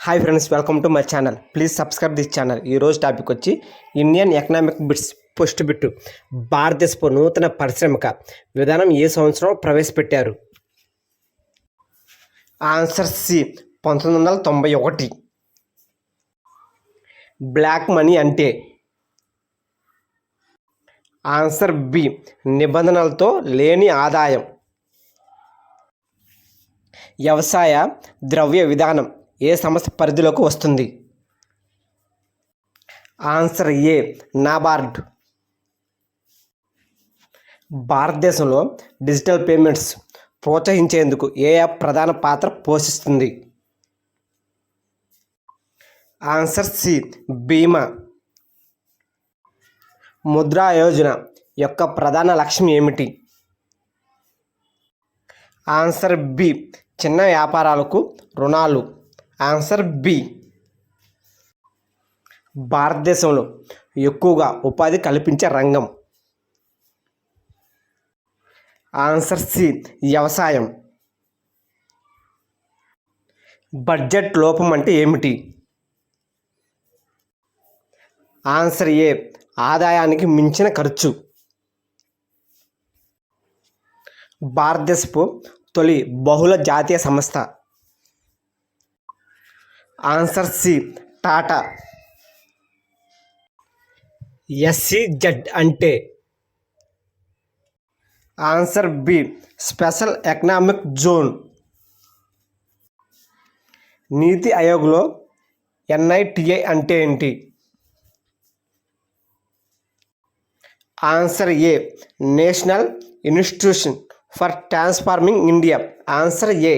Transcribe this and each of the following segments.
Hi friends, welcome to my channel. Please subscribe this channel. ఈరోజు topic వచ్చి Indian economic bits post bit. భారతదేశపు నూతన పారిశ్రామిక విధానం ఏ సంవత్సరం ప్రవేశపెట్టారు? Answer C 1991. బ్లాక్ మనీ అంటే? ఆన్సర్ బి నిబంధనలతో లేని ఆదాయం. వ్యవసాయ ద్రవ్య విధానం ఏ సంస్థ పరిధిలోకి వస్తుంది? Answer A NABARD. భారతదేశంలో డిజిటల్ పేమెంట్స్ ప్రోత్సహించేందుకు ఏ యాప్ ప్రధాన పాత్ర పోషిస్తుంది? ఆన్సర్ సి బీమా. ముద్రా యోజన యొక్క ప్రధాన లక్ష్యం ఏమిటి? ఆన్సర్ బి చిన్న వ్యాపారాలకు రుణాలు. Answer B. భారతదేశంలో ఎక్కువగా ఉపాధి కల్పించే రంగం? ఆన్సర్ సి వ్యవసాయం. బడ్జెట్ లోపం అంటే ఏమిటి? ఆన్సర్ ఏ ఆదాయానికి మించిన ఖర్చు. భారతదేశపు తొలి బహుళ జాతీయ సంస్థ? Answer C Tata. ఎస్సిజెడ్ అంటే? Answer B special economic zone. Niti ఆయోగ్లో ఎన్ఐటిఐ అంటే ఏంటి? Answer A national institution for transforming India. Answer A.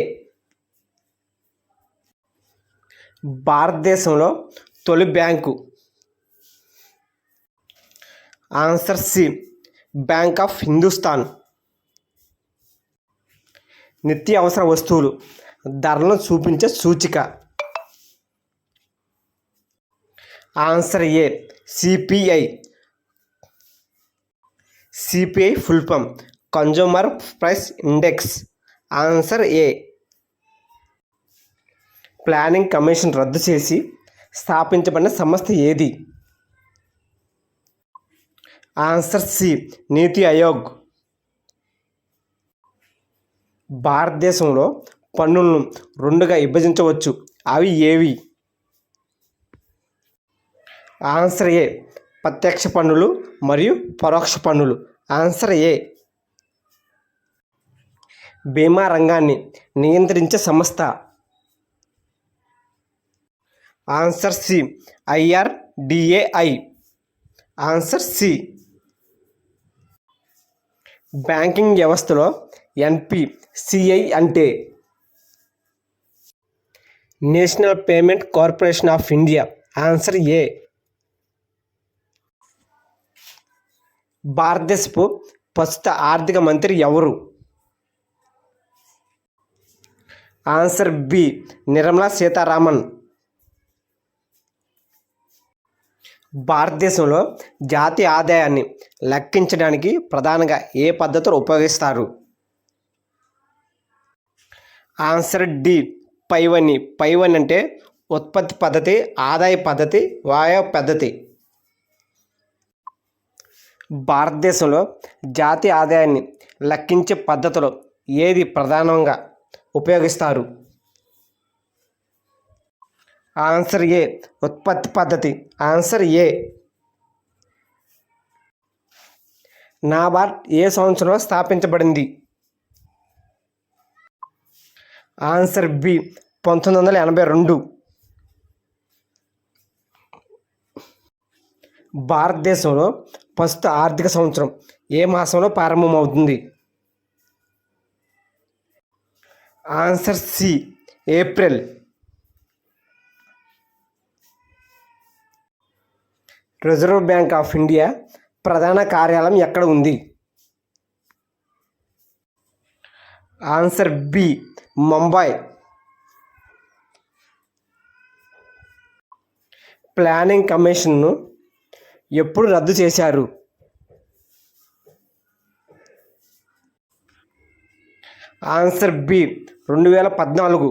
భారతదేశంలో తొలి bank? Answer C bank of Hindustan. నిత్యావసర వస్తువులు ధరలను చూపించే సూచిక? Answer A CPI. CPI full form consumer price index. Answer A. Planning commission రద్దు చేసి స్థాపించబడిన సంస్థ ఏది? ఆన్సర్ సి నీతి ఆయోగ్. భారతదేశంలో పన్నులను రెండుగా విభజించవచ్చు, అవి ఏవి? ఆన్సర్ ఏ ప్రత్యక్ష పన్నులు మరియు పరోక్ష పన్నులు. Answer A. బీమా రంగాన్ని నియంత్రించే సంస్థ? Answer C IRDAI. Answer C. Banking వ్యవస్థలో ఎన్పిసిఐ అంటే? National payment corporation of India. Answer A. భారతదేశపు ప్రస్తుత ఆర్థిక మంత్రి ఎవరు? Answer B Nirmala Sitharaman. భారతదేశంలో జాతీయ ఆదాయాన్ని లెక్కించడానికి ప్రధానంగా ఏ పద్ధతులు ఉపయోగిస్తారు? ఆన్సర్ డి పైవన్నీ. పైవన్నీ అంటే ఉత్పత్తి పద్ధతి, ఆదాయ పద్ధతి, వ్యయ పద్ధతి. భారతదేశంలో జాతీయ ఆదాయాన్ని లెక్కించే పద్ధతిలో ఏది ప్రధానంగా ఉపయోగిస్తారు? ఆన్సర్ ఏ ఉత్పత్తి పద్ధతి. Answer A. నాబార్డ్ ఏ సంవత్సరంలో స్థాపించబడింది? Answer B 1982. భారతదేశంలో ప్రస్తుత ఆర్థిక సంవత్సరం ఏ మాసంలో ప్రారంభమవుతుంది? Answer C April. Reserve Bank of India ప్రధాన కార్యాలయం ఎక్కడ ఉంది? Answer B Mumbai. ప్లానింగ్ కమిషన్ను ఎప్పుడు రద్దు చేశారు? Answer B 2014.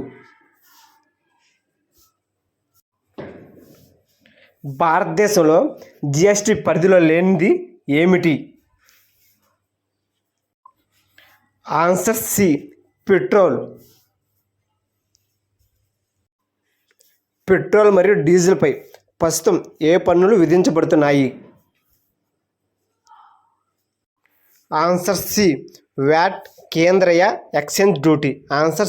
భారతదేశంలో జిఎస్టి పరిధిలో లేనిది ఏమిటి? Answer C, petrol. పెట్రోల్ మరియు డీజిల్పై ప్రస్తుతం ఏ పన్నులు విధించబడుతున్నాయి? ఆన్సర్ సి, వ్యాట్, కేంద్రీయ ఎక్సైజ్ డ్యూటీ. ఆన్సర్